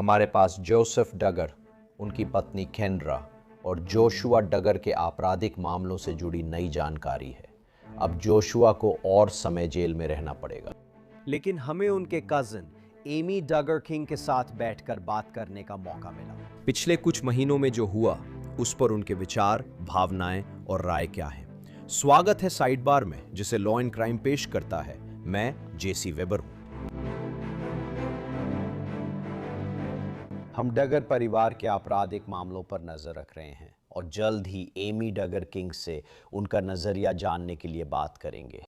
हमारे पास जोसेफ डगर, उनकी पत्नी केंड्रा और जोशुआ डगर के आपराधिक मामलों से जुड़ी नई जानकारी है। अब जोशुआ को और समय जेल में रहना पड़ेगा। लेकिन हमें उनके कजिन एमी डगर किंग के साथ बैठकर बात करने का मौका मिला। पिछले कुछ महीनों में जो हुआ उस पर उनके विचार, भावनाएं और राय क्या है। स्वागत है साइड बार में, जिसे लॉ एंड क्राइम पेश करता है। मैं जेसी वेबर हूं। हम डगर परिवार के आपराधिक मामलों पर नजर रख रहे हैं और जल्द ही एमी डगर किंग से उनका नजरिया जानने के लिए बात करेंगे।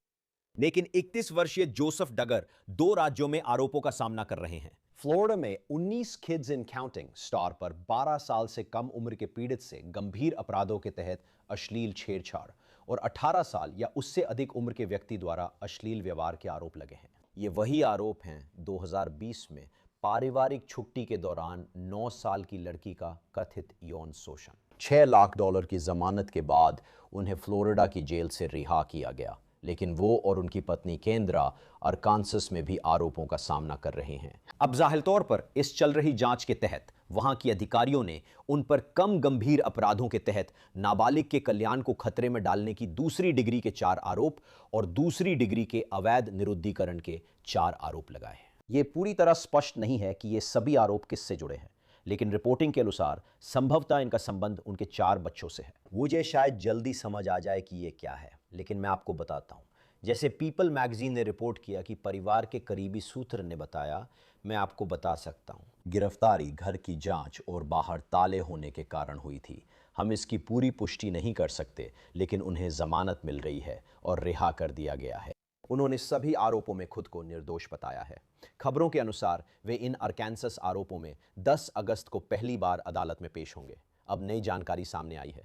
लेकिन 31 वर्षीय जोसेफ डगर 2 राज्यों में आरोपों का सामना कर रहे हैं। फ्लोरिडा में 19 किड्स इन काउंटिंग स्टार पर 12 साल से कम उम्र के पीड़ित से गंभीर अपराधों के तहत अश्लील छेड़छाड़ और 18 साल या उससे अधिक उम्र के व्यक्ति द्वारा अश्लील व्यवहार के आरोप लगे हैं। ये वही आरोप हैं 2020 में पारिवारिक छुट्टी के दौरान 9 साल की लड़की का कथित यौन शोषण। $6 लाख की जमानत के बाद उन्हें फ्लोरिडा की जेल से रिहा किया गया, लेकिन वो और उनकी पत्नी केंद्रा अरकानसस में भी आरोपों का सामना कर रहे हैं। अब जाहिर तौर पर इस चल रही जांच के तहत वहां की अधिकारियों ने उन पर कम गंभीर अपराधों के तहत नाबालिग के कल्याण को खतरे में डालने की दूसरी डिग्री के 4 आरोप और दूसरी डिग्री के अवैध निरुद्धीकरण के 4 आरोप लगाए हैं। ये पूरी तरह स्पष्ट नहीं है कि ये सभी आरोप किससे जुड़े हैं, लेकिन रिपोर्टिंग के अनुसार संभवतः इनका संबंध उनके 4 बच्चों से है। मुझे शायद जल्दी समझ आ जाए कि ये क्या है, लेकिन मैं आपको बताता हूँ। जैसे पीपल मैगजीन ने रिपोर्ट किया कि परिवार के करीबी सूत्र ने बताया, मैं आपको बता सकता हूँ। गिरफ्तारी घर की जांच और बाहर ताले होने के कारण हुई थी। हम इसकी पूरी पुष्टि नहीं कर सकते, लेकिन उन्हें जमानत मिल रही है और रिहा कर दिया गया है। उन्होंने सभी आरोपों में खुद को निर्दोष बताया है। खबरों के अनुसार वे इन अरकानसस आरोपों में 10 अगस्त को पहली बार अदालत में पेश होंगे। अब नई जानकारी सामने आई है।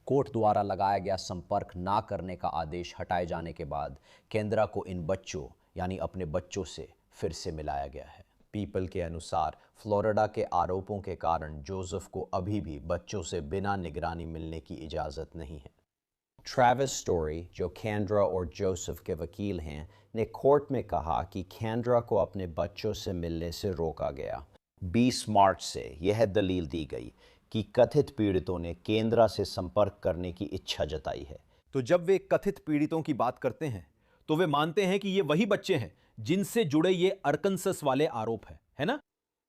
कोर्ट द्वारा लगाया गया संपर्क ना करने का आदेश हटाए जाने के बाद केंद्रा को इन बच्चों यानी अपने बच्चों से फिर से मिलाया गया है। पीपल के अनुसार फ्लोरिडा के आरोपों के कारण जोसेफ को अभी भी बच्चों से बिना निगरानी मिलने की इजाज़त नहीं है। ट्रेविस स्टोरी, जो केंद्रा और जोसेफ के वकील हैं, ने कोर्ट में कहा कि केंद्रा को अपने बच्चों से मिलने से रोका गया। 20 मार्च से यह दलील दी गई कि कथित पीड़ितों ने केंद्रा से संपर्क करने की इच्छा जताई है। तो जब वे कथित पीड़ितों की बात करते हैं तो वे मानते हैं कि ये वही बच्चे हैं जिनसे जुड़े ये अरकानसस वाले आरोप है ना?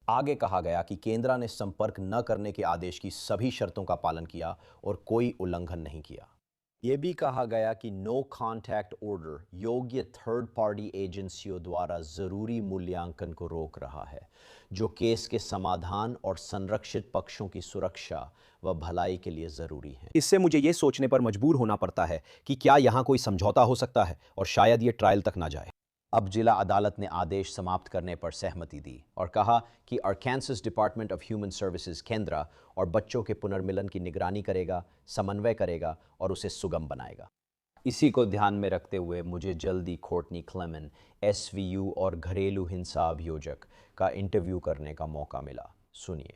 आगे कहा गया कि केंद्रा ने संपर्क न करने के आदेश की सभी शर्तों का पालन किया और कोई उल्लंघन नहीं किया। यह भी कहा गया कि नो कॉन्टैक्ट ऑर्डर योग्य थर्ड पार्टी एजेंसियों द्वारा जरूरी मूल्यांकन को रोक रहा है, जो केस के समाधान और संरक्षित पक्षों की सुरक्षा व भलाई के लिए जरूरी है। इससे मुझे ये सोचने पर मजबूर होना पड़ता है कि क्या यहाँ कोई समझौता हो सकता है और शायद ये ट्रायल तक ना जाए। अब जिला अदालत ने आदेश समाप्त करने पर सहमति दी और कहा कि अरकानसस डिपार्टमेंट ऑफ ह्यूमन सर्विसेज केंद्रा और बच्चों के पुनर्मिलन की निगरानी करेगा, समन्वय करेगा और उसे सुगम बनाएगा। इसी को ध्यान में रखते हुए मुझे जल्दी कोर्टनी क्लेमेन, एसवीयू और घरेलू हिंसा अभियोजक का इंटरव्यू करने का मौका मिला। सुनिए।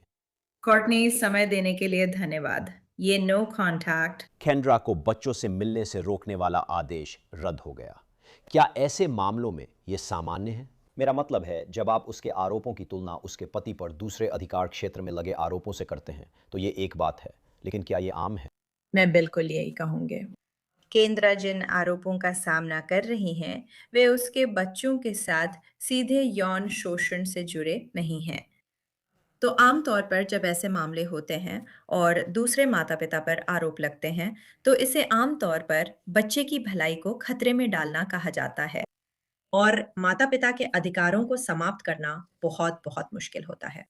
कोर्टनी, समय देने के लिए धन्यवाद। ये नो कॉन्टैक्ट केंद्रा को बच्चों से मिलने से रोकने वाला आदेश रद्द हो गया। क्या ऐसे मामलों में यह सामान्य है? मेरा मतलब है, जब आप उसके आरोपों की तुलना उसके पति पर दूसरे अधिकार क्षेत्र में लगे आरोपों से करते हैं तो ये एक बात है, लेकिन क्या ये आम है? मैं बिल्कुल यही कहूंगी। केंद्रा जिन आरोपों का सामना कर रही हैं, वे उसके बच्चों के साथ सीधे यौन शोषण से जुड़े नहीं हैं। तो आमतौर पर जब ऐसे मामले होते हैं और दूसरे माता-पिता पर आरोप लगते हैं, तो इसे आमतौर पर बच्चे की भलाई को खतरे में डालना कहा जाता है और माता-पिता के अधिकारों को समाप्त करना बहुत-बहुत मुश्किल होता है।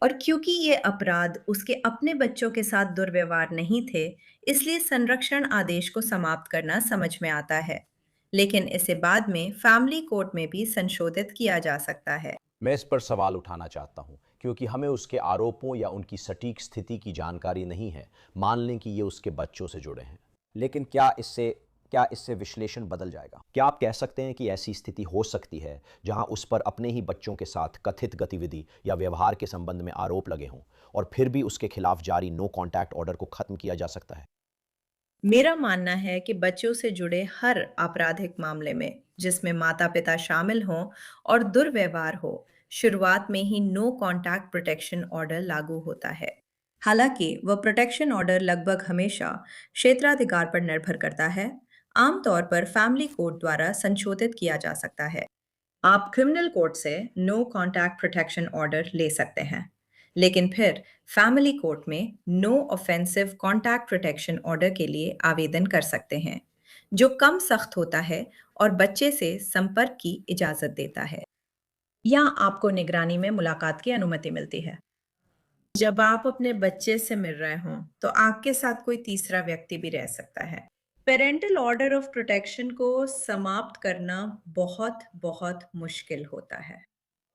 और क्योंकि ये अपराध उसके अपने बच्चों के साथ दुर्व्यवहार नहीं थे, इसलिए संरक्षण आदेश को समाप्त करना समझ में आता है। लेकिन इसे बाद में फैमिली कोर्ट में भी संशोधित किया जा सकता है। मैं इस पर सवाल उठाना चाहता हूं, क्योंकि हमें उसके आरोपों या उनकी सटीक स्थिति की जानकारी नहीं है। मान लें कि ये उसके बच्चों से जुड़े हैं, लेकिन क्या इससे विश्लेषण बदल जाएगा? क्या आप कह सकते हैं कि ऐसी स्थिति हो सकती है जहां उस पर अपने ही बच्चों के साथ कथित गतिविधि या व्यवहार के संबंध में आरोप लगे हों और फिर भी उसके खिलाफ जारी नो कॉन्टैक्ट ऑर्डर को खत्म किया जा सकता है? मेरा मानना है कि बच्चों से जुड़े हर आपराधिक मामले में, जिसमें माता-पिता शामिल हों और दुर्व्यवहार हो, शुरुआत में ही नो कॉन्टैक्ट प्रोटेक्शन ऑर्डर लागू होता है। हालांकि वह प्रोटेक्शन ऑर्डर लगभग हमेशा क्षेत्राधिकार पर निर्भर करता है। आमतौर पर फैमिली कोर्ट द्वारा संशोधित किया जा सकता है। आप क्रिमिनल कोर्ट से नो कॉन्टैक्ट प्रोटेक्शन ऑर्डर ले सकते हैं, लेकिन फिर फैमिली कोर्ट में no offensive contact protection order के लिए आवेदन कर सकते हैं, जो कम सख्त होता है और बच्चे से संपर्क की इजाजत देता है। या आपको निगरानी में मुलाकात की अनुमति मिलती है। जब आप अपने बच्चे से मिल रहे हों, तो आपके साथ कोई तीसरा व्यक्ति भी रह सकता है। पेरेंटल ऑर्डर ऑफ प्रोटेक्शन को समाप्त करना बहुत बहुत मुश्किल होता है।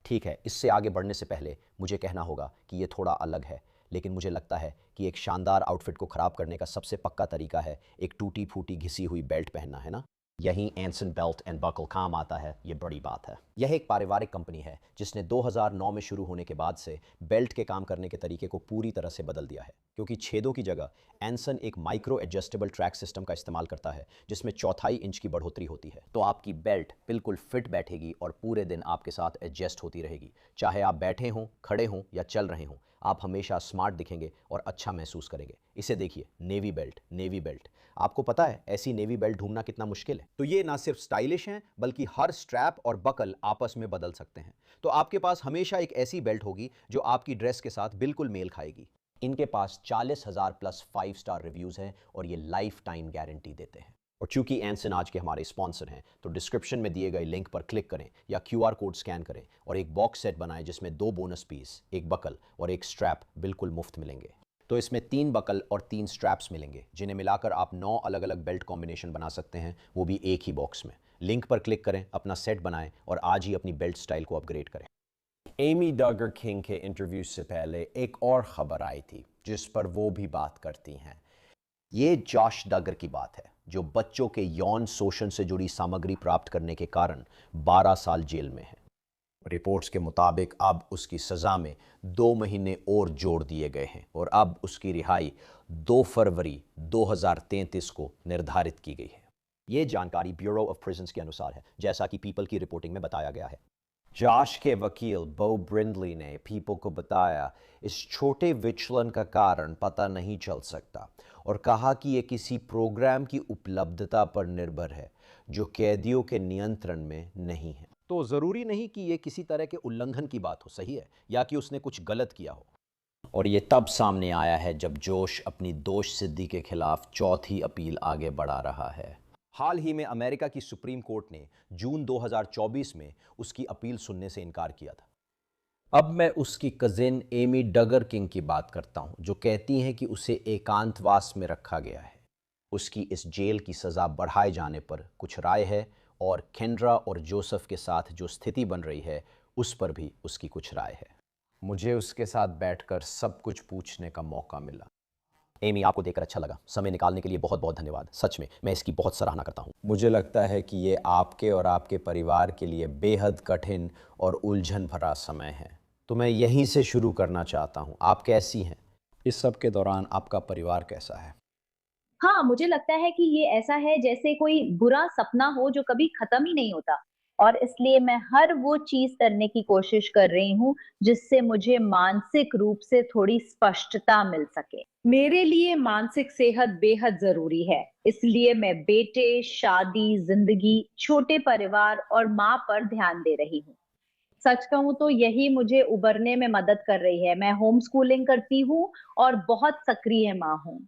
ठीक है, इससे आगे बढ़ने से पहले मुझे कहना होगा कि ये थोड़ा अलग है, लेकिन मुझे लगता है कि एक शानदार आउटफिट को ख़राब करने का सबसे पक्का तरीका है एक टूटी-फूटी घिसी हुई बेल्ट पहनना, है ना? यहीं एंसन बेल्ट एंड बकल काम आता है, ये बड़ी बात है। यह एक पारिवारिक कंपनी है जिसने 2009 में शुरू होने के बाद से बेल्ट के काम करने के तरीके को पूरी तरह से बदल दिया है, क्योंकि छेदों की जगह एंसन एक माइक्रो एडजस्टेबल ट्रैक सिस्टम का इस्तेमाल करता है जिसमें 1/4 इंच की बढ़ोतरी होती है। तो आपकी बेल्ट बिल्कुल फिट बैठेगी और पूरे दिन आपके साथ एडजस्ट होती रहेगी। चाहे आप बैठे हों, खड़े हों या चल रहे हों, आप हमेशा स्मार्ट दिखेंगे और अच्छा महसूस करेंगे। इसे देखिए, नेवी बेल्ट, नेवी बेल्ट। आपको पता है ऐसी नेवी बेल्ट ढूंढना कितना मुश्किल है? तो ये ना सिर्फ स्टाइलिश हैं, बल्कि हर स्ट्रैप और बकल आपस में बदल सकते हैं। तो आपके पास हमेशा एक ऐसी बेल्ट होगी जो आपकी ड्रेस के साथ बिल्कुल मेल खाएगी। इनके पास 40,000 प्लस 5 स्टार रिव्यूज़ हैं और ये लाइफ टाइम गारंटी देते हैं। और चूंकि एंसन आज के हमारे स्पॉन्सर हैं, तो डिस्क्रिप्शन में दिए गए लिंक पर क्लिक करें या QR कोड स्कैन करें और एक बॉक्स सेट बनाएं जिसमें 2 बोनस पीस, एक बकल और एक स्ट्रैप बिल्कुल मुफ्त मिलेंगे। तो इसमें 3 बकल और 3 स्ट्रैप्स मिलेंगे, जिन्हें मिलाकर आप 9 अलग अलग बेल्ट कॉम्बिनेशन बना सकते हैं, वो भी एक ही बॉक्स में। लिंक पर क्लिक करें, अपना सेट बनाएं और आज ही अपनी बेल्ट स्टाइल को अपग्रेड करें। एमी डगर किंग के इंटरव्यू से पहले एक और खबर आई थी जिस पर वो भी बात करती हैं। ये जॉश डगर की बात है, जो बच्चों के यौन शोषण से जुड़ी सामग्री प्राप्त करने के कारण 12 साल जेल में है। रिपोर्ट्स के मुताबिक अब उसकी सज़ा में 2 महीने और जोड़ दिए गए हैं और अब उसकी रिहाई 2 फरवरी 2033 को निर्धारित की गई है। ये जानकारी ब्यूरो ऑफ प्रिजन्स के अनुसार है, जैसा कि पीपल की रिपोर्टिंग में बताया गया है। जॉश के वकील बो ब्रिंडली ने पीपल को बताया इस छोटे विचलन का कारण पता नहीं चल सकता और कहा कि ये किसी प्रोग्राम की उपलब्धता पर निर्भर है जो कैदियों के नियंत्रण में नहीं है। तो ज़रूरी नहीं कि ये किसी तरह के उल्लंघन की बात हो, सही है, या कि उसने कुछ गलत किया हो। और ये तब सामने आया है जब जोश अपनी दोष सिद्धि के खिलाफ चौथी अपील आगे बढ़ा रहा है। हाल ही में अमेरिका की सुप्रीम कोर्ट ने जून 2024 में उसकी अपील सुनने से इनकार किया था। अब मैं उसकी कजिन एमी डगर किंग की बात करता हूं, जो कहती हैं कि उसे एकांतवास में रखा गया है। उसकी इस जेल की सज़ा बढ़ाए जाने पर कुछ राय है और केंड्रा और जोसेफ के साथ जो स्थिति बन रही है उस पर भी उसकी कुछ राय है। मुझे उसके साथ बैठकर सब कुछ पूछने का मौका मिला। एमी, आपको देखकर अच्छा लगा। समय निकालने के लिए बहुत बहुत धन्यवाद। सच में मैं इसकी बहुत सराहना करता हूँ। मुझे लगता है कि ये आपके और आपके परिवार के लिए बेहद कठिन और उलझन भरा समय है, तो मैं यहीं से शुरू करना चाहता हूँ। आप कैसी हैं? इस सब के दौरान आपका परिवार कैसा है? हाँ, मुझे लगता है कि ये ऐसा है जैसे कोई बुरा सपना हो जो कभी खत्म ही नहीं होता और इसलिए मैं हर वो चीज़ करने की कोशिश कर रही हूँ जिससे मुझे मानसिक रूप से थोड़ी स्पष्टता मिल सके। मेरे लिए मानसिक सेहत बेहद ज़रूरी है, इसलिए मैं बेटे, शादी, ज़िंदगी, छोटे परिवार और माँ पर ध्यान दे रही हूँ। सच कहूँ तो यही मुझे उबरने में मदद कर रही है। मैं होम स्कूलिंग करती हूँ और बहुत सक्रिय माँ हूँ।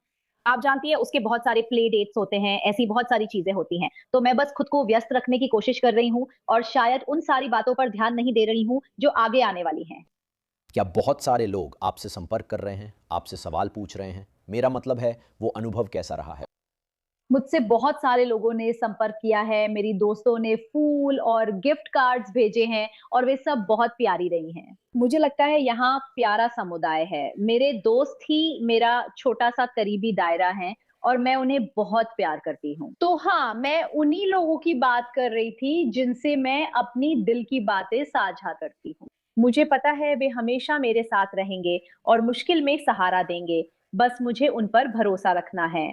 आप जानती हैं उसके बहुत सारे प्ले डेट्स होते हैं, ऐसी बहुत सारी चीज़ें होती हैं। तो मैं बस खुद को व्यस्त रखने की कोशिश कर रही हूँ और शायद उन सारी बातों पर ध्यान नहीं दे रही हूँ जो आगे आने वाली हैं। क्या बहुत सारे लोग आपसे संपर्क कर रहे हैं, आपसे सवाल पूछ रहे हैं? मेरा मतलब है वो अनुभव कैसा रहा है? मुझसे बहुत सारे लोगों ने संपर्क किया है, मेरी दोस्तों ने फूल और गिफ्ट कार्ड्स भेजे हैं और वे सब बहुत प्यारी रही हैं। मुझे लगता है यहाँ प्यारा समुदाय है। मेरे दोस्त ही मेरा छोटा-सा करीबी दायरा है और मैं उन्हें बहुत प्यार करती हूँ। तो हाँ, मैं उन्हीं लोगों की बात कर रही थी जिनसे मैं अपनी दिल की बातें साझा करती हूँ। मुझे पता है वे हमेशा मेरे साथ रहेंगे और मुश्किल में सहारा देंगे। बस मुझे उन पर भरोसा रखना है।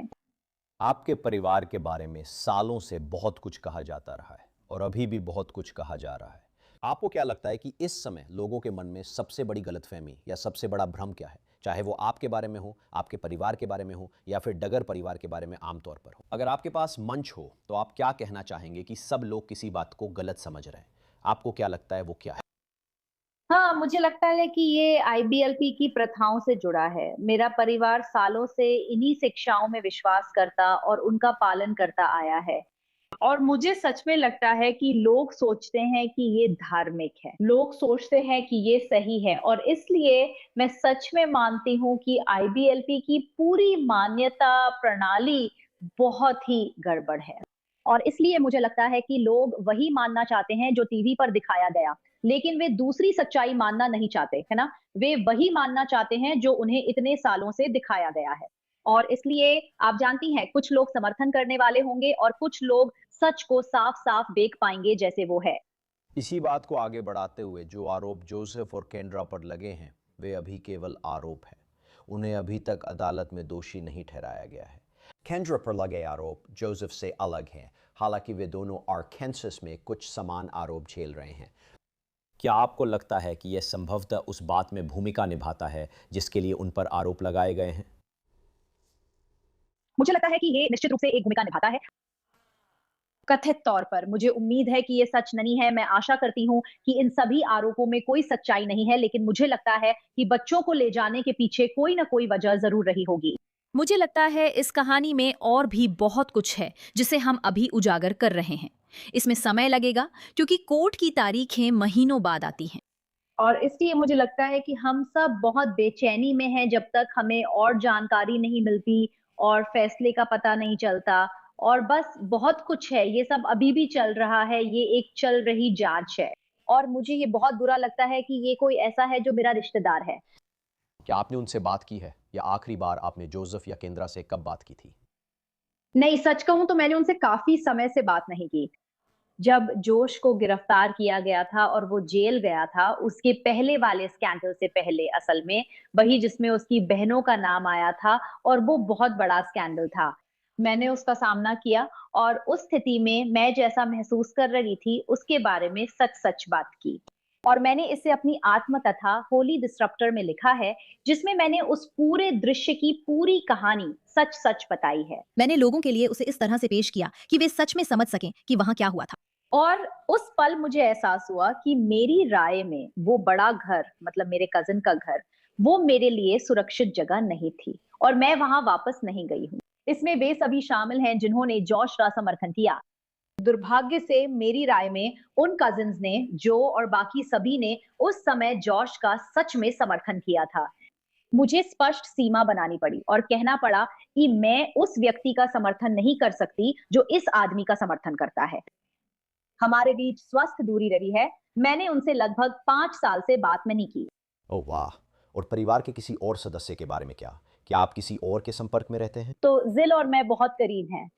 आपके परिवार के बारे में सालों से बहुत कुछ कहा जाता रहा है और अभी भी बहुत कुछ कहा जा रहा है। आपको क्या लगता है कि इस समय लोगों के मन में सबसे बड़ी गलतफहमी या सबसे बड़ा भ्रम क्या है, चाहे वो आपके बारे में हो, आपके परिवार के बारे में हो या फिर डगर परिवार के बारे में आमतौर पर हो? अगर आपके पास मंच हो तो आप क्या कहना चाहेंगे कि सब लोग किसी बात को गलत समझ रहे हैं? आपको क्या लगता है वो क्या है? हाँ, मुझे लगता है कि ये आईबीएलपी की प्रथाओं से जुड़ा है। मेरा परिवार सालों से इन्हीं शिक्षाओं में विश्वास करता और उनका पालन करता आया है। और मुझे सच में लगता है कि लोग सोचते हैं कि ये धार्मिक है। लोग सोचते हैं कि ये सही है और इसलिए मैं सच में मानती हूँ कि आईबीएलपी की पूरी मान्यता प्रणाली बहुत ही गड़बड़ है। और इसलिए मुझे लगता है कि लोग वही मानना चाहते हैं जो टीवी पर दिखाया गया, लेकिन वे दूसरी सच्चाई मानना नहीं चाहते, है ना? वे वही मानना चाहते हैं जो उन्हें इतने सालों से दिखाया गया है। और इसलिए आप जानती हैं, कुछ लोग समर्थन करने वाले होंगे और कुछ लोग सच को साफ-साफ देख पाएंगे जैसे वो है। इसी बात को आगे बढ़ाते हुए जो आरोप जोसेफ और केंड्रा पर लगे हैं वे अभी केवल आरोप हैं। उन्हें अभी तक अदालत में दोषी नहीं ठहराया गया है। केंड्रा पर लगे आरोप जोसेफ से अलग हैं, हालांकि वे दोनों आर्कांसस में कुछ समान आरोप झेल रहे हैं। क्या आपको लगता है कि यह संभवतः उस बात में भूमिका निभाता है जिसके लिए उन पर आरोप लगाए गए हैं? मुझे लगता है कि ये निश्चित रूप से एक भूमिका निभाता है। कथित तौर पर मुझे उम्मीद है कि ये सच नहीं है। मैं आशा करती हूँ कि इन सभी आरोपों में कोई सच्चाई नहीं है, लेकिन मुझे लगता है कि बच्चों को ले जाने के पीछे कोई ना कोई वजह ज़रूर रही होगी। मुझे लगता है इस कहानी में और भी बहुत कुछ है जिसे हम अभी उजागर कर रहे हैं। इसमें समय लगेगा क्योंकि कोर्ट की तारीखें महीनों बाद आती हैं। और इसलिए मुझे लगता है कि हम सब बहुत बेचैनी में हैं जब तक हमें और जानकारी नहीं मिलती और फैसले का पता नहीं चलता। और बस बहुत कुछ है, ये सब अभी भी चल रहा है, ये एक चल रही जांच है। और मुझे ये बहुत बुरा लगता है कि ये कोई ऐसा है जो मेरा रिश्तेदार है। क्या आपने उनसे बात की है या आखिरी बार आपने जोसेफ या केंद्रा से कब बात की थी? नहीं, सच कहूं तो मैंने उनसे काफी समय से बात नहीं की। जब जोश को गिरफ्तार किया गया था और वो जेल गया था, उसके पहले वाले स्कैंडल से पहले, असल में वही जिसमें उसकी बहनों का नाम आया था, और वो बहुत बड़ा स्कैंडल था। मैंने उसका सामना किया और उस स्थिति में मैं जैसा महसूस कर रही थी उसके बारे में सच-सच बात की। और मैंने इसे अपनी आत्मकथा होली डिस्रप्टर में लिखा है, जिसमें मैंने उस पूरे दृश्य की पूरी कहानी सच-सच बताई है। मैंने लोगों के लिए उसे इस तरह से पेश किया कि वे सच में समझ सकें कि वहां क्या हुआ था। और उस पल मुझे एहसास हुआ कि मेरी राय में वो बड़ा घर, मतलब मेरे कजिन का घर, वो मेरे लिए सुरक्षित जगह नहीं थी और मैं वहां वापस नहीं गई हूँ। इसमें वे सभी शामिल हैं जिन्होंने जॉश का समर्थन किया। दुर्भाग्य से मेरी राय में उन कजिन्स ने, जो और बाकी सभी ने उस समय जॉश का सच में समर्थन किया था। मुझे स्पष्ट सीमा बनानी पड़ी और कहना पड़ा कि मैं उस व्यक्ति का समर्थन नहीं कर सकती जो इस आदमी का समर्थन करता है। हमारे बीच स्वस्थ दूरी रही है। मैंने उनसे लगभग 5 साल से बात नहीं की। ओह वाह! और परिवार के किसी और सदस्य के बारे में क्या? क्या आप किसी और के संपर्क में रहते हैं? तो जिल और मैं बहुत करीब हैं।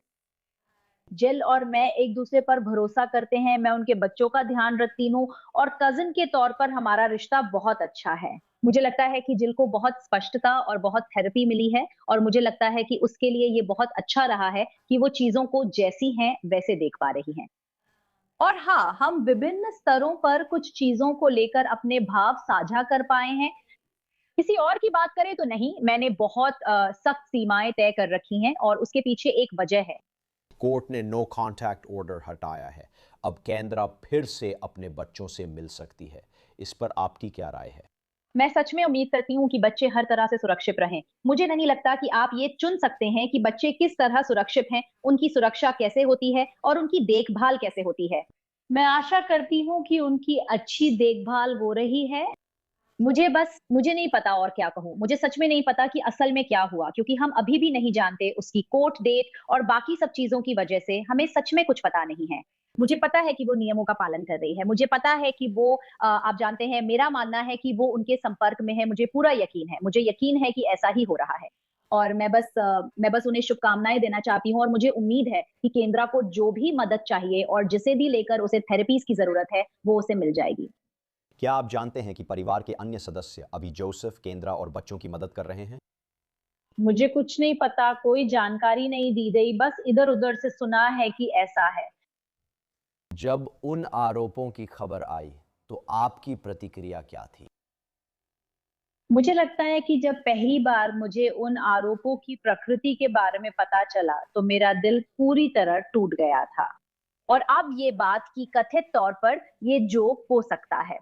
जिल और मैं एक दूसरे पर भरोसा करते हैं। मैं उनके बच्चों का ध्यान रखती हूँ और कजिन के तौर पर हमारा रिश्ता बहुत अच्छा है। मुझे लगता है कि जिल को बहुत स्पष्टता और बहुत थेरेपी मिली है और मुझे लगता है कि उसके लिए ये बहुत अच्छा रहा है कि वो चीजों को जैसी हैं वैसे देख पा रही हैं। और हाँ, हम विभिन्न स्तरों पर कुछ चीजों को लेकर अपने भाव साझा कर पाए हैं। किसी और की बात करें तो नहीं, मैंने बहुत सख्त सीमाएं तय कर रखी हैं और उसके पीछे एक वजह है। कोर्ट ने नो कॉन्टैक्ट ऑर्डर हटाया है। अब केंद्रा फिर से अपने बच्चों से मिल सकती है। इस पर आपकी क्या राय है? मैं सच में उम्मीद करती हूँ कि बच्चे हर तरह से सुरक्षित रहें। मुझे नहीं लगता कि आप ये चुन सकते हैं कि बच्चे किस तरह सुरक्षित हैं, उनकी सुरक्षा कैसे होती है और उनकी देखभाल कैसे होती है। मैं आशा करती हूँ कि उनकी अच्छी देखभाल हो रही है। मुझे नहीं पता और क्या कहूँ। मुझे सच में नहीं पता कि असल में क्या हुआ, क्योंकि हम अभी भी नहीं जानते। उसकी कोर्ट डेट और बाकी सब चीज़ों की वजह से हमें सच में कुछ पता नहीं है। मुझे पता है कि वो नियमों का पालन कर रही है। मुझे पता है कि वो आप जानते हैं, मेरा मानना है कि वो उनके संपर्क में है। मुझे पूरा यकीन है। मुझे यकीन है कि ऐसा ही हो रहा है। और मैं बस उन्हें शुभकामनाएँ देना चाहती हूँ और मुझे उम्मीद है कि केंद्रा को जो भी मदद चाहिए और जिसे भी लेकर उसे थेरेपीज़ की ज़रूरत है, वो उसे मिल जाएगी। क्या आप जानते हैं कि परिवार के अन्य सदस्य अभी जोसेफ, केंद्रा और बच्चों की मदद कर रहे हैं? मुझे कुछ नहीं पता, कोई जानकारी नहीं दी गई, बस इधर-उधर से सुना है कि ऐसा है। जब उन आरोपों की खबर आई तो आपकी प्रतिक्रिया क्या थी? मुझे लगता है कि जब पहली बार मुझे उन आरोपों की प्रकृति के बारे में पता चला, तो मेरा दिल पूरी तरह टूट गया था। और अब ये बात कि कथित तौर पर ये जोक हो सकता है।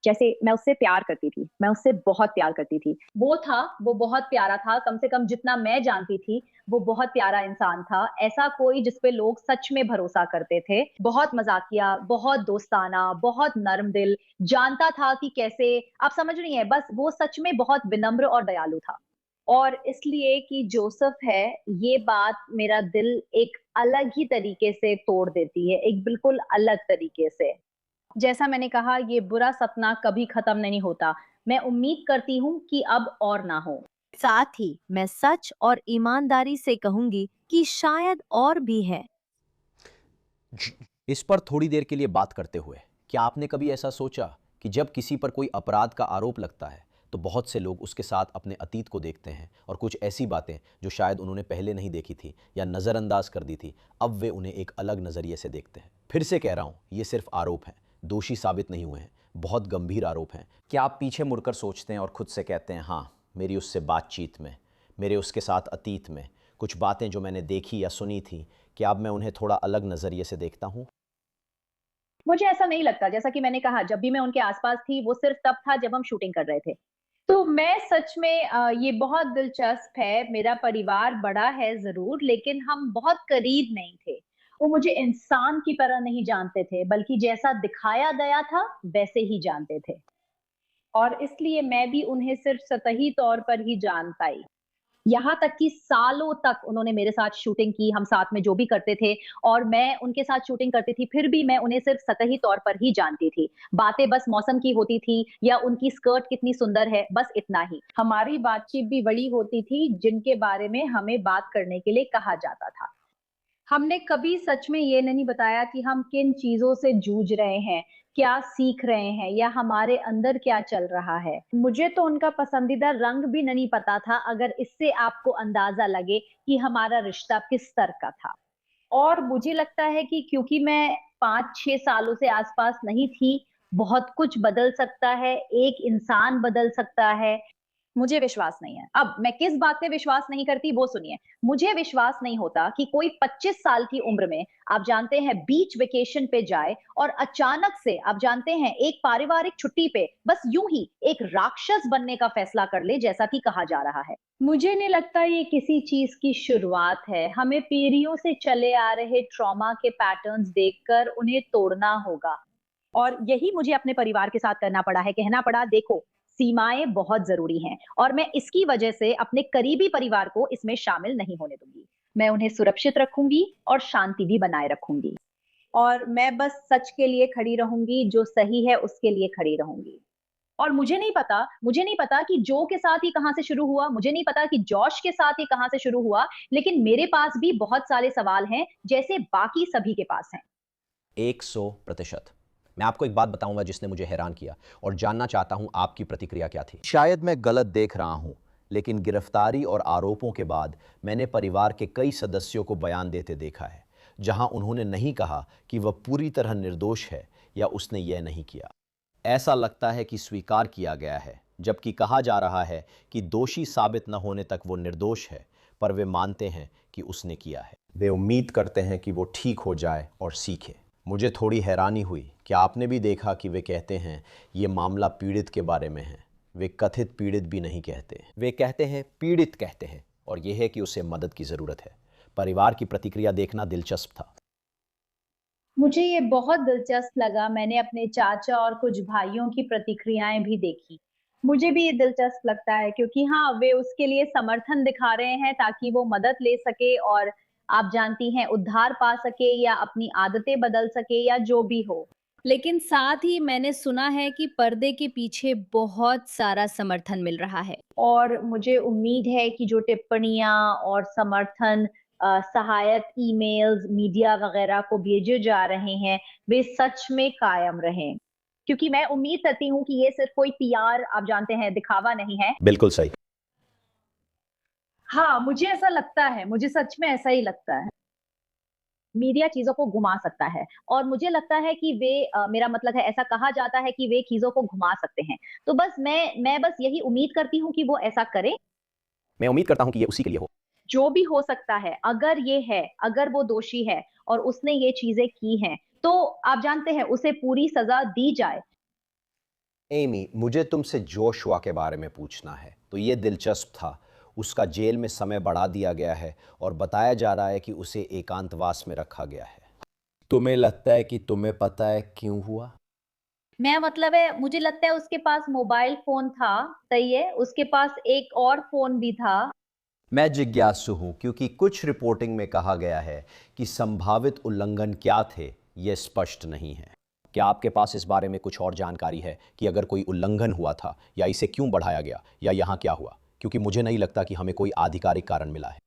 जैसे मैं उससे प्यार करती थी, मैं उससे बहुत प्यार करती थी। वो बहुत प्यारा था, कम से कम जितना मैं जानती थी, वो बहुत प्यारा इंसान था। ऐसा कोई जिस पे लोग सच में भरोसा करते थे। बहुत मज़ाकिया, बहुत दोस्ताना, बहुत नर्म दिल, जानता था कि कैसे आप समझ रही हैं, बस वो सच में बहुत विनम्र और दयालु था। और इसलिए कि जोसेफ है, ये बात मेरा दिल एक अलग ही तरीके से तोड़ देती है, एक बिल्कुल अलग तरीके से। जैसा मैंने कहा, ये बुरा सपना कभी खत्म नहीं होता। मैं उम्मीद करती हूँ कि अब और ना हो। साथ ही मैं सच और ईमानदारी से कहूंगी कि शायद और भी है। इस पर थोड़ी देर के लिए बात करते हुए, क्या आपने कभी ऐसा सोचा कि जब किसी पर कोई अपराध का आरोप लगता है तो बहुत से लोग उसके साथ अपने अतीत को देखते हैं और कुछ ऐसी बातें जो शायद उन्होंने पहले नहीं देखी थी या नज़रअंदाज कर दी थी, अब वे उन्हें एक अलग नज़रिए से देखते हैं। फिर से कह रहा हूँ, ये सिर्फ आरोप हैं, दोषी साबित नहीं हुए हैं, बहुत गंभीर आरोप हैं। क्या आप पीछे मुड़कर सोचते हैं और खुद से कहते हैं, हाँ, मेरी उससे बातचीत में, मेरे उसके साथ अतीत में कुछ बातें जो मैंने देखी या सुनी थी, क्या अब मैं उन्हें थोड़ा अलग नज़रिए से देखता हूँ? मुझे ऐसा नहीं लगता। जैसा कि मैंने कहा, जब भी मैं उनके आस-पास थी, वो सिर्फ तब था जब हम शूटिंग कर रहे थे। तो मैं सच में ये बहुत दिलचस्प है, मेरा परिवार बड़ा है ज़रूर, लेकिन हम बहुत करीब नहीं थे। वो मुझे इंसान की तरह नहीं जानते थे, बल्कि जैसा दिखाया गया था, वैसे ही जानते थे। और इसलिए मैं भी उन्हें सिर्फ सतही तौर पर ही जान पाई। यहाँ तक कि सालों तक उन्होंने मेरे साथ शूटिंग की, हम साथ में जो भी करते थे और मैं उनके साथ शूटिंग करती थी, फिर भी मैं उन्हें सिर्फ सतही तौर पर ही जानती थी। बातें बस मौसम की होती थी या उनकी स्कर्ट कितनी सुंदर है, बस इतना ही। हमारी बातचीत भी बड़ी होती थी, जिनके बारे में हमें बात करने के लिए कहा जाता था। हमने कभी सच में ये नहीं बताया कि हम किन चीज़ों से जूझ रहे हैं, क्या सीख रहे हैं या हमारे अंदर क्या चल रहा है। मुझे तो उनका पसंदीदा रंग भी नहीं पता था, अगर इससे आपको अंदाज़ा लगे कि हमारा रिश्ता किस स्तर का था। और मुझे लगता है कि क्योंकि मैं 5-6 सालों से आस-पास नहीं थी, बहुत कुछ बदल सकता है, एक इंसान बदल सकता है। मुझे विश्वास नहीं है। अब मैं किस बात पे विश्वास नहीं करती वो सुनिए। मुझे विश्वास नहीं होता कि कोई 25 साल की उम्र में आप जानते हैं बीच वेकेशन पे जाए और अचानक से आप जानते हैं एक पारिवारिक छुट्टी पे बस यूं ही एक राक्षस बनने का फैसला कर ले जैसा कि कहा जा रहा है। मुझे नहीं लगता ये किसी चीज की शुरुआत है। हमें पीढ़ियों से चले आ रहे ट्रॉमा के पैटर्न्स देखकर उन्हें तोड़ना होगा। और यही मुझे अपने परिवार के साथ करना पड़ा है, कहना पड़ा देखो, सीमाएं बहुत जरूरी हैं और मैं इसकी वजह से अपने करीबी परिवार को इसमें शामिल नहीं होने दूंगी। मैं उन्हें सुरक्षित रखूंगी और शांति भी बनाए रखूंगी और मैं बस सच के लिए खड़ी रहूंगी, जो सही है उसके लिए खड़ी रहूंगी। और मुझे नहीं पता कि जो के साथ ही कहां से शुरू हुआ, मुझे नहीं पता कि जॉश के साथ ही कहां से शुरू हुआ, लेकिन मेरे पास भी बहुत सारे सवाल हैं जैसे बाकी सभी के पास हैं। 100%। मैं आपको एक बात बताऊंगा जिसने मुझे हैरान किया और जानना चाहता हूं आपकी प्रतिक्रिया क्या थी। शायद मैं गलत देख रहा हूं, लेकिन गिरफ्तारी और आरोपों के बाद मैंने परिवार के कई सदस्यों को बयान देते देखा है, जहां उन्होंने नहीं कहा कि वह पूरी तरह निर्दोष है या उसने यह नहीं किया। ऐसा लगता है कि स्वीकार किया गया है, जबकि कहा जा रहा है कि दोषी साबित न होने तक वो निर्दोष है, पर वे मानते हैं कि उसने किया है। वे उम्मीद करते हैं कि वो ठीक हो जाए और सीखे। मुझे थोड़ी हैरानी हुई कि आपने भी देखा कि वे कहते हैं ये मामला पीड़ित के बारे में है। वे कथित पीड़ित भी नहीं कहते, वे कहते हैं पीड़ित कहते हैं, और यह है कि उसे मदद की ज़रूरत है। परिवार की प्रतिक्रिया देखना दिलचस्प था। मुझे ये बहुत दिलचस्प लगा। मैंने अपने चाचा और कुछ भाइयों की प्रतिक्रियाएं भी देखी। मुझे भी ये दिलचस्प लगता है क्योंकि हाँ, वे उसके लिए समर्थन दिखा रहे हैं ताकि वो मदद ले सके और आप जानती हैं उद्धार पा सके या अपनी आदतें बदल सके या जो भी हो। लेकिन साथ ही मैंने सुना है कि पर्दे के पीछे बहुत सारा समर्थन मिल रहा है। और मुझे उम्मीद है कि जो टिप्पणियां और समर्थन सहायक ईमेल्स, मीडिया वगैरह को भेजे जा रहे हैं, वे सच में कायम रहें। क्योंकि मैं उम्मीद करती हूँ कि ये सिर्फ कोई पीआर, आप जानते हैं, दिखावा नहीं है। बिल्कुल सही। हाँ, मुझे ऐसा लगता है, मुझे सच में ऐसा ही लगता है। मीडिया चीजों को घुमा सकता है और मुझे लगता है कि वे मेरा मतलब है ऐसा कहा जाता है कि वे चीजों को घुमा सकते हैं। तो बस मैं बस यही उम्मीद करती हूँ कि वो ऐसा करे। मैं उम्मीद करता हूं कि ये उसी के लिए हो। जो भी हो सकता है, अगर ये है, अगर वो दोषी है और उसने ये चीजें की हैं, तो आप जानते हैं उसे पूरी सजा दी जाए। एमी, मुझे तुमसे जोशुआ के बारे में पूछना है। तो ये दिलचस्प था। उसका जेल में समय बढ़ा दिया गया है और बताया जा रहा है कि उसे एकांतवास में रखा गया है। तुम्हें लगता है कि तुम्हें पता है क्यों हुआ? मैं मतलब है मुझे लगता है उसके पास मोबाइल फोन था, सही है, उसके पास एक और फोन भी था। मैं जिज्ञासु हूं क्योंकि कुछ रिपोर्टिंग में कहा गया है कि संभावित उल्लंघन क्या थे, यह स्पष्ट नहीं है। क्या आपके पास इस बारे में कुछ और जानकारी है कि अगर कोई उल्लंघन हुआ था या इसे क्यों बढ़ाया गया या यहाँ क्या हुआ? क्योंकि मुझे नहीं लगता कि हमें कोई आधिकारिक कारण मिला है।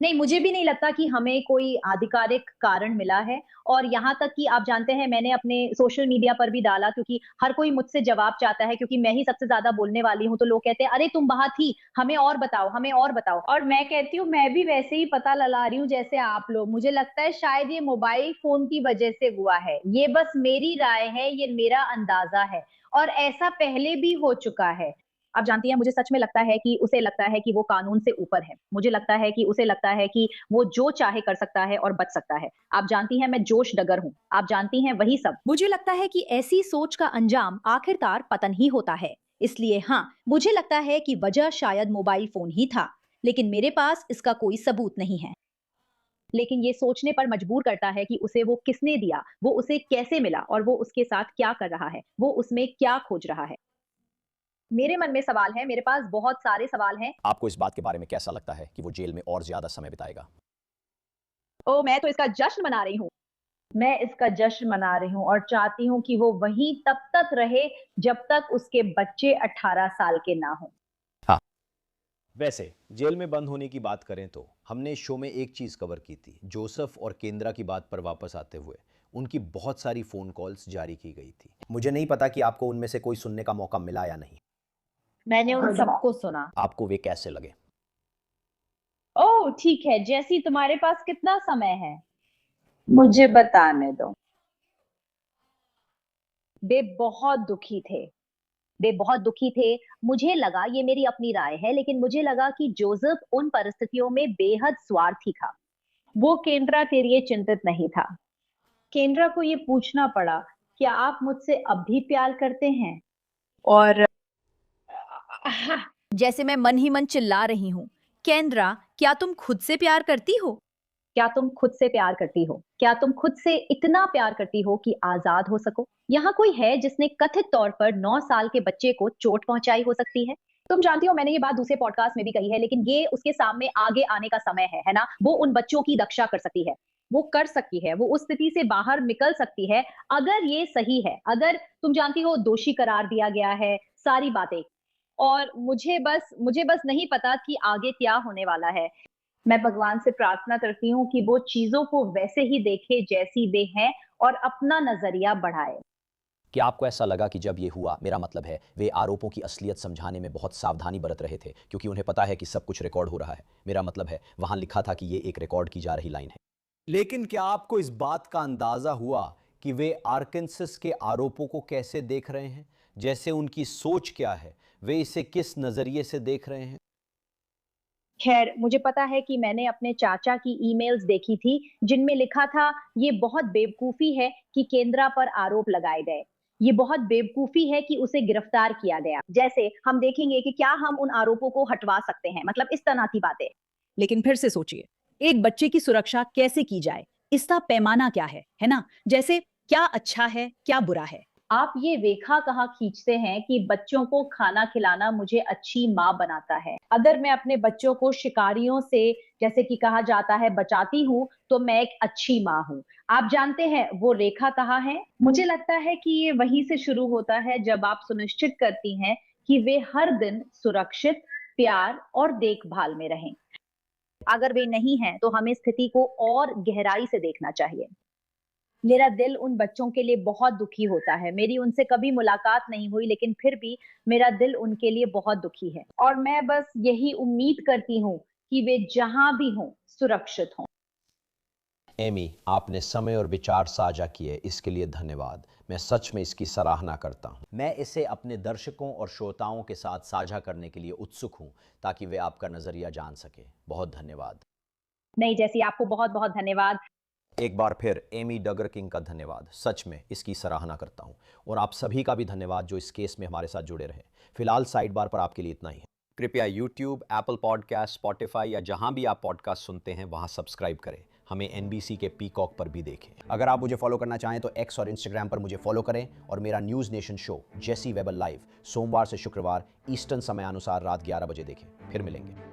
नहीं, मुझे भी नहीं लगता कि हमें कोई आधिकारिक कारण मिला है और यहाँ तक कि आप जानते हैं मैंने अपने सोशल मीडिया पर भी डाला क्योंकि हर कोई मुझसे जवाब चाहता है क्योंकि मैं ही सबसे ज़्यादा बोलने वाली हूँ, तो लोग कहते हैं, "अरे! तुम वहाँ थी, हमें और बताओ, हमें और बताओ।" और मैं कहती हूँ, मैं भी वैसे ही पता लगा रही हूँ जैसे आप लोग। मुझे लगता है शायद ये मोबाइल फ़ोन की वजह से हुआ है। ये बस मेरी राय है, ये मेरा अंदाज़ा है और ऐसा पहले भी हो चुका है। आप जानती हैं मुझे सच में लगता है कि उसे लगता है कि वो कानून से ऊपर है। मुझे लगता है कि उसे लगता है कि वो जो चाहे कर सकता है और बच सकता है। आप जानती हैं मैं जोश डगर हूँ। आप जानती हैं वही सब। मुझे लगता है कि ऐसी सोच का अंजाम आखिरकार पतन ही होता है। इसलिए हाँ, मुझे लगता है कि वजह शायद मोबाइल फोन ही था, लेकिन मेरे पास इसका कोई सबूत नहीं है। लेकिन ये सोचने पर मजबूर करता है कि उसे वो किसने दिया, वो उसे कैसे मिला और वो उसके साथ क्या कर रहा है, वो उसमें क्या खोज रहा है। मेरे मन में सवाल है, मेरे पास बहुत सारे सवाल हैं। आपको इस बात के बारे में कैसा लगता है कि वो जेल में और ज्यादा समय बिताएगा? ओह! मैं तो इसका जश्न मना रही हूँ। मैं इसका जश्न मना रही हूँ और चाहती हूँ कि वो वहीं तब तक रहे जब तक उसके बच्चे 18 साल के ना हों। हाँ। वैसे जेल में बंद होने की बात करें तो हमने शो में एक चीज कवर की थी। जोसेफ और केंद्रा की बात पर वापस आते हुए उनकी बहुत सारी फोन कॉल्स जारी की गई थी। मुझे नहीं पता कि आपको उनमें से कोई सुनने का मौका मिला या नहीं। मैंने उन सबको सुना। आपको वे कैसे लगे? ओह! ठीक है, जैसी तुम्हारे पास कितना समय है? मुझे बताने दो। वे बहुत दुखी थे। वे बहुत दुखी थे। मुझे लगा ये मेरी अपनी राय है, लेकिन मुझे लगा कि जोसेफ उन परिस्थितियों में बेहद स्वार्थी था। वो केंद्रा के लिए चिंतित नहीं था। केंद्रा को ये पूछना पड़ा, क्या आप मुझसे अब भी प्यार करते हैं? और जैसे मैं मन ही मन चिल्ला रही हूँ, केंद्रा, क्या तुम खुद से प्यार करती हो? क्या तुम खुद से प्यार करती हो? क्या तुम खुद से इतना प्यार करती हो कि आजाद हो सको? यहाँ कोई है जिसने कथित तौर पर 9 साल के बच्चे को चोट पहुंचाई हो सकती है? तुम जानती हो मैंने ये बात दूसरे पॉडकास्ट में भी कही है, लेकिन ये उसके सामने आगे आने का समय है ना? वो उन बच्चों की रक्षा कर सकती है। वो कर सकती है, वो उस स्थिति से बाहर निकल सकती है अगर ये सही है। अगर तुम जानती हो दोषी करार दिया गया है, सारी बातें। और मुझे बस नहीं पता कि आगे क्या होने वाला है। मैं भगवान से प्रार्थना करती हूँ कि वो चीजों को वैसे ही देखे जैसी वे हैं और अपना नजरिया बढ़ाए। क्या आपको ऐसा लगा कि जब ये हुआ, मेरा मतलब है वे आरोपों की असलियत समझाने में बहुत सावधानी बरत रहे थे क्योंकि उन्हें पता है कि सब कुछ रिकॉर्ड हो रहा है? मेरा मतलब है वहां लिखा था कि ये एक रिकॉर्ड की जा रही लाइन है। लेकिन क्या आपको इस बात का अंदाजा हुआ कि वे आर्कांसस के आरोपों को कैसे देख रहे हैं? जैसे उनकी सोच क्या है, वे इसे किस नजरिए से देख रहे हैं? खैर, मुझे पता है कि मैंने अपने चाचा की ईमेल्स देखी थी जिनमें लिखा था ये बहुत बेवकूफी है कि केंद्रा पर आरोप लगाए गए। ये बहुत बेवकूफी है कि उसे गिरफ्तार किया गया। जैसे हम देखेंगे कि क्या हम उन आरोपों को हटवा सकते हैं, मतलब इस तरह की बातें। लेकिन फिर से सोचिए, एक बच्चे की सुरक्षा कैसे की जाए? इसका पैमाना क्या है ना? जैसे क्या अच्छा है, क्या बुरा है? आप ये रेखा कहाँ खींचते हैं कि बच्चों को खाना खिलाना मुझे अच्छी माँ बनाता है? अगर मैं अपने बच्चों को शिकारियों से, जैसे कि कहा जाता है, बचाती हूँ, तो मैं एक अच्छी माँ हूँ। आप जानते हैं वो रेखा कहाँ है? मुझे लगता है कि ये वहीं से शुरू होता है जब आप सुनिश्चित करती हैं कि वे हर दिन सुरक्षित, प्यार और देखभाल में रहें। अगर वे नहीं हैं, तो हमें स्थिति को और गहराई से देखना चाहिए। मेरा दिल उन बच्चों के लिए बहुत दुखी होता है। मेरी उनसे कभी मुलाकात नहीं हुई, लेकिन फिर भी मेरा दिल उनके लिए बहुत दुखी है और मैं बस यही उम्मीद करती हूँ कि वे जहां भी हों, सुरक्षित हों। एमी, आपने समय और विचार साझा किए, इसके लिए धन्यवाद। मैं सच में इसकी सराहना करता हूँ। मैं इसे अपने दर्शकों और श्रोताओं के साथ साझा करने के लिए उत्सुक हूँ ताकि वे आपका नज़रिया जान सके। बहुत धन्यवाद। नहीं, जैसी आपको बहुत बहुत धन्यवाद। एक बार फिर एमी डगर किंग का धन्यवाद। सच में इसकी सराहना करता हूँ। और आप सभी का भी धन्यवाद जो इस केस में हमारे साथ जुड़े रहे। फिलहाल साइड बार पर आपके लिए इतना ही है। कृपया YouTube, एप्पल पॉडकास्ट, स्पॉटिफाई या जहां भी आप पॉडकास्ट सुनते हैं वहां सब्सक्राइब करें। हमें NBC के पीकॉक पर भी देखें। अगर आप मुझे फॉलो करना चाहें तो X और Instagram पर मुझे फॉलो करें और मेरा न्यूज़ नेशन शो जेसी वेबर लाइव सोमवार से शुक्रवार ईस्टर्न समयानुसार रात 11 बजे देखें। फिर मिलेंगे।